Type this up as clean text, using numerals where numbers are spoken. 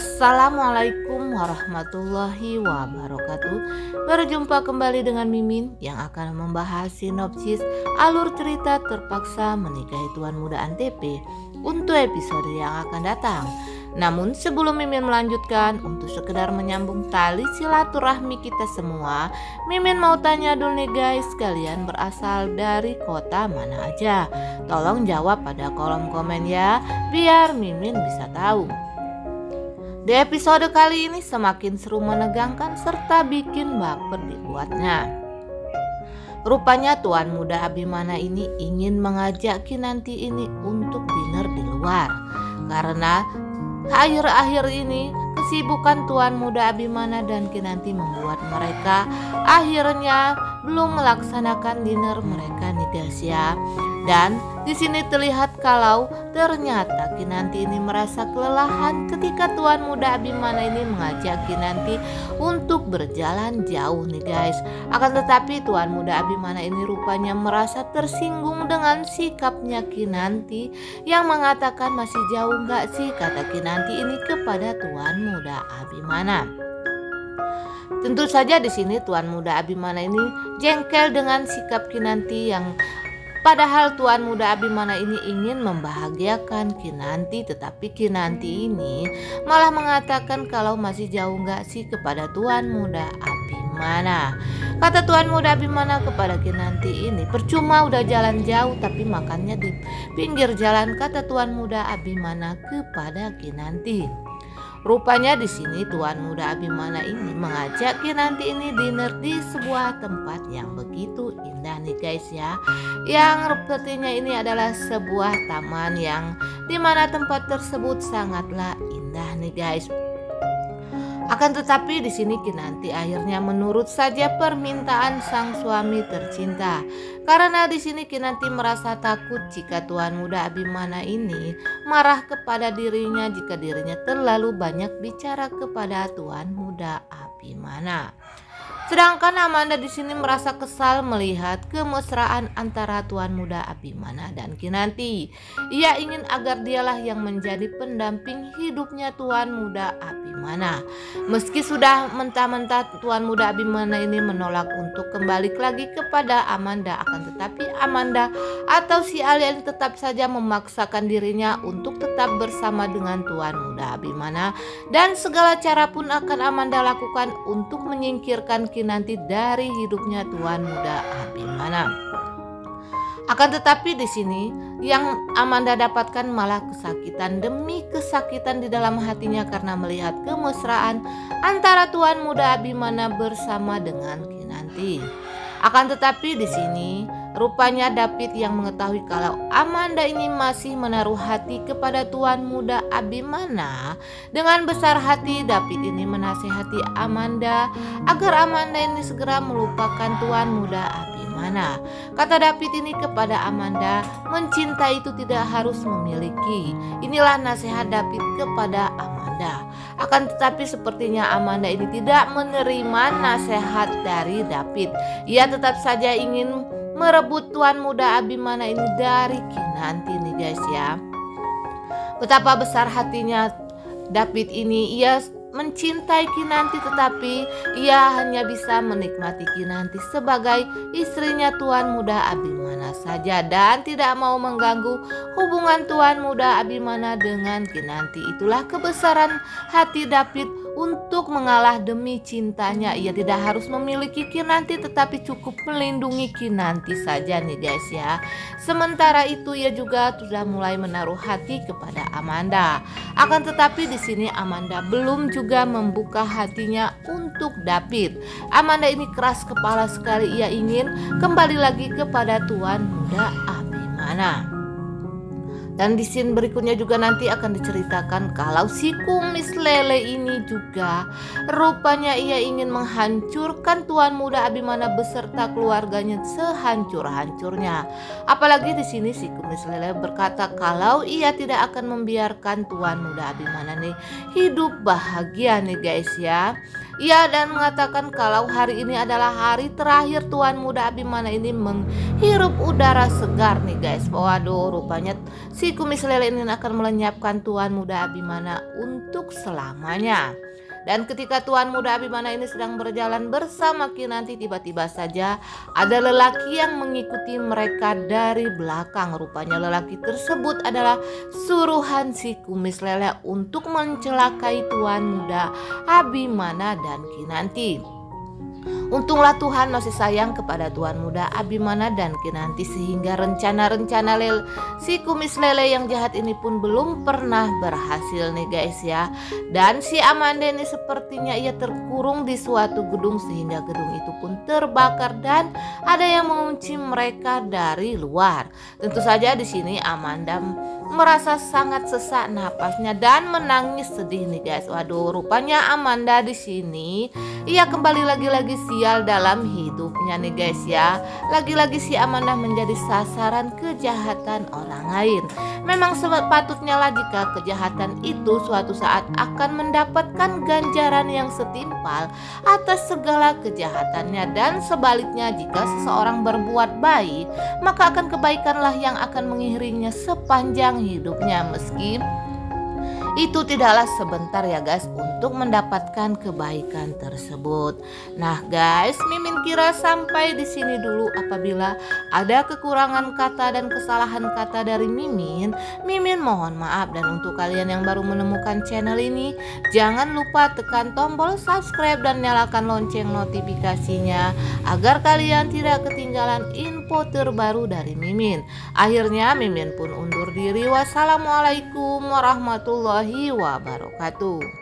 Assalamualaikum warahmatullahi wabarakatuh. Berjumpa kembali dengan Mimin yang akan membahas sinopsis alur cerita Terpaksa Menikahi Tuan Muda Antp untuk episode yang akan datang. Namun sebelum Mimin melanjutkan, untuk sekedar menyambung tali silaturahmi kita semua, Mimin mau tanya dulu nih guys, kalian berasal dari kota mana aja? Tolong jawab pada kolom komen ya, biar Mimin bisa tahu. Di episode kali ini semakin seru, menegangkan, serta bikin baper dibuatnya. Rupanya Tuan Muda Abimana ini ingin mengajak Kinanti ini untuk dinner di luar. Karena akhir-akhir ini kesibukan Tuan Muda Abimana dan Kinanti membuat mereka akhirnya belum melaksanakan dinner mereka nih guys ya. Dan di sini terlihat kalau ternyata Kinanti ini merasa kelelahan ketika Tuan Muda Abimana ini mengajak Kinanti untuk berjalan jauh nih guys. Akan tetapi Tuan Muda Abimana ini rupanya merasa tersinggung dengan sikapnya Kinanti yang mengatakan masih jauh gak sih, kata Kinanti ini kepada Tuan Muda Abimana. Tentu saja di sini Tuan Muda Abimana ini jengkel dengan sikap Kinanti yang padahal Tuan Muda Abimana ini ingin membahagiakan Kinanti, tetapi Kinanti ini malah mengatakan kalau masih jauh gak sih kepada Tuan Muda Abimana. Kata Tuan Muda Abimana kepada Kinanti ini, percuma udah jalan jauh tapi makannya di pinggir jalan, kata Tuan Muda Abimana kepada Kinanti. Rupanya di sini Tuan Muda Abimana ini mengajak Kinanti ini dinner di sebuah tempat yang begitu indah nih guys ya. Yang sepertinya ini adalah sebuah taman yang dimana tempat tersebut sangatlah indah nih guys. Akan tetapi di sini Kinanti akhirnya menurut saja permintaan sang suami tercinta. Karena di sini Kinanti merasa takut jika Tuan Muda Abimana ini marah kepada dirinya jika dirinya terlalu banyak bicara kepada Tuan Muda Abimana. Sedangkan Amanda di sini merasa kesal melihat kemesraan antara Tuan Muda Abimana dan Kinanti. Ia ingin agar dialah yang menjadi pendamping hidupnya Tuan Muda Abimana. Meski sudah mentah-mentah Tuan Muda Abimana ini menolak untuk kembali lagi kepada Amanda, akan tetapi Amanda atau si Alia ini tetap saja memaksakan dirinya untuk tetap bersama dengan Tuan Muda Abimana, dan segala cara pun akan Amanda lakukan untuk menyingkirkan Kinanti dari hidupnya Tuan Muda Abimana. Akan tetapi di sini yang Amanda dapatkan malah kesakitan demi kesakitan di dalam hatinya karena melihat kemesraan antara Tuan Muda Abimana bersama dengan Kinanti. Akan tetapi di sini rupanya David yang mengetahui kalau Amanda ini masih menaruh hati kepada Tuan Muda Abimana. Dengan besar hati David ini menasihati Amanda agar Amanda ini segera melupakan Tuan Muda Abimana. Kata David ini kepada Amanda, mencinta itu tidak harus memiliki. Inilah nasihat David kepada Amanda. Akan tetapi sepertinya Amanda ini tidak menerima nasihat dari David. Ia tetap saja ingin merebut Tuan Muda Abimana ini dari Kinanti nih guys ya. Betapa besar hatinya David ini, ia mencintai Kinanti tetapi ia hanya bisa menikmati Kinanti sebagai istrinya Tuan Muda Abimana saja dan tidak mau mengganggu hubungan Tuan Muda Abimana dengan Kinanti. Itulah kebesaran hati David untuk mengalah demi cintanya. Ia tidak harus memiliki Kinanti tetapi cukup melindungi Kinanti saja nih guys ya. Sementara itu ia juga sudah mulai menaruh hati kepada Amanda. Akan tetapi di sini Amanda belum juga membuka hatinya untuk David. Amanda ini keras kepala sekali, ia ingin kembali lagi kepada Tuan Muda Abimana. Dan di scene berikutnya juga nanti akan diceritakan kalau si kumis lele ini juga rupanya ia ingin menghancurkan Tuan Muda Abimana beserta keluarganya sehancur-hancurnya. Apalagi di sini si kumis lele berkata kalau ia tidak akan membiarkan Tuan Muda Abimana nih hidup bahagia nih guys ya. Ya, dan mengatakan kalau hari ini adalah hari terakhir Tuan Muda Abimana ini menghirup udara segar nih guys. Waduh, rupanya si kumis lele ini akan melenyapkan Tuan Muda Abimana untuk selamanya. Dan ketika Tuan Muda Abimana ini sedang berjalan bersama Kinanti, tiba-tiba saja ada lelaki yang mengikuti mereka dari belakang. Rupanya lelaki tersebut adalah suruhan si kumis lele untuk mencelakai Tuan Muda Abimana dan Kinanti. Untunglah Tuhan masih sayang kepada Tuan Muda Abimana dan Kinanti, sehingga rencana-rencana si kumis lele yang jahat ini pun belum pernah berhasil nih guys ya. Dan si Amanda ini sepertinya ia terkurung di suatu gedung, sehingga gedung itu pun terbakar dan ada yang mengunci mereka dari luar. Tentu saja di sini Amanda merasa sangat sesak napasnya dan menangis sedih nih guys. Waduh, rupanya Amanda di sini ia kembali lagi-lagi sial dalam hidupnya nih guys ya. Lagi-lagi si Amanda menjadi sasaran kejahatan orang lain. Memang sepatutnya lah jika kejahatan itu suatu saat akan mendapatkan ganjaran yang setimpal atas segala kejahatannya, dan sebaliknya jika seseorang berbuat baik maka akan kebaikanlah yang akan mengiringinya sepanjang hidupnya, meski itu tidaklah sebentar ya guys untuk mendapatkan kebaikan tersebut. Nah guys, Mimin kira sampai di sini dulu. Apabila ada kekurangan kata dan kesalahan kata dari Mimin mohon maaf. Dan untuk kalian yang baru menemukan channel ini, jangan lupa tekan tombol subscribe dan nyalakan lonceng notifikasinya agar kalian tidak ketinggalan info terbaru dari Mimin. Akhirnya Mimin pun undur diri. Wassalamualaikum warahmatullahi wabarakatuh.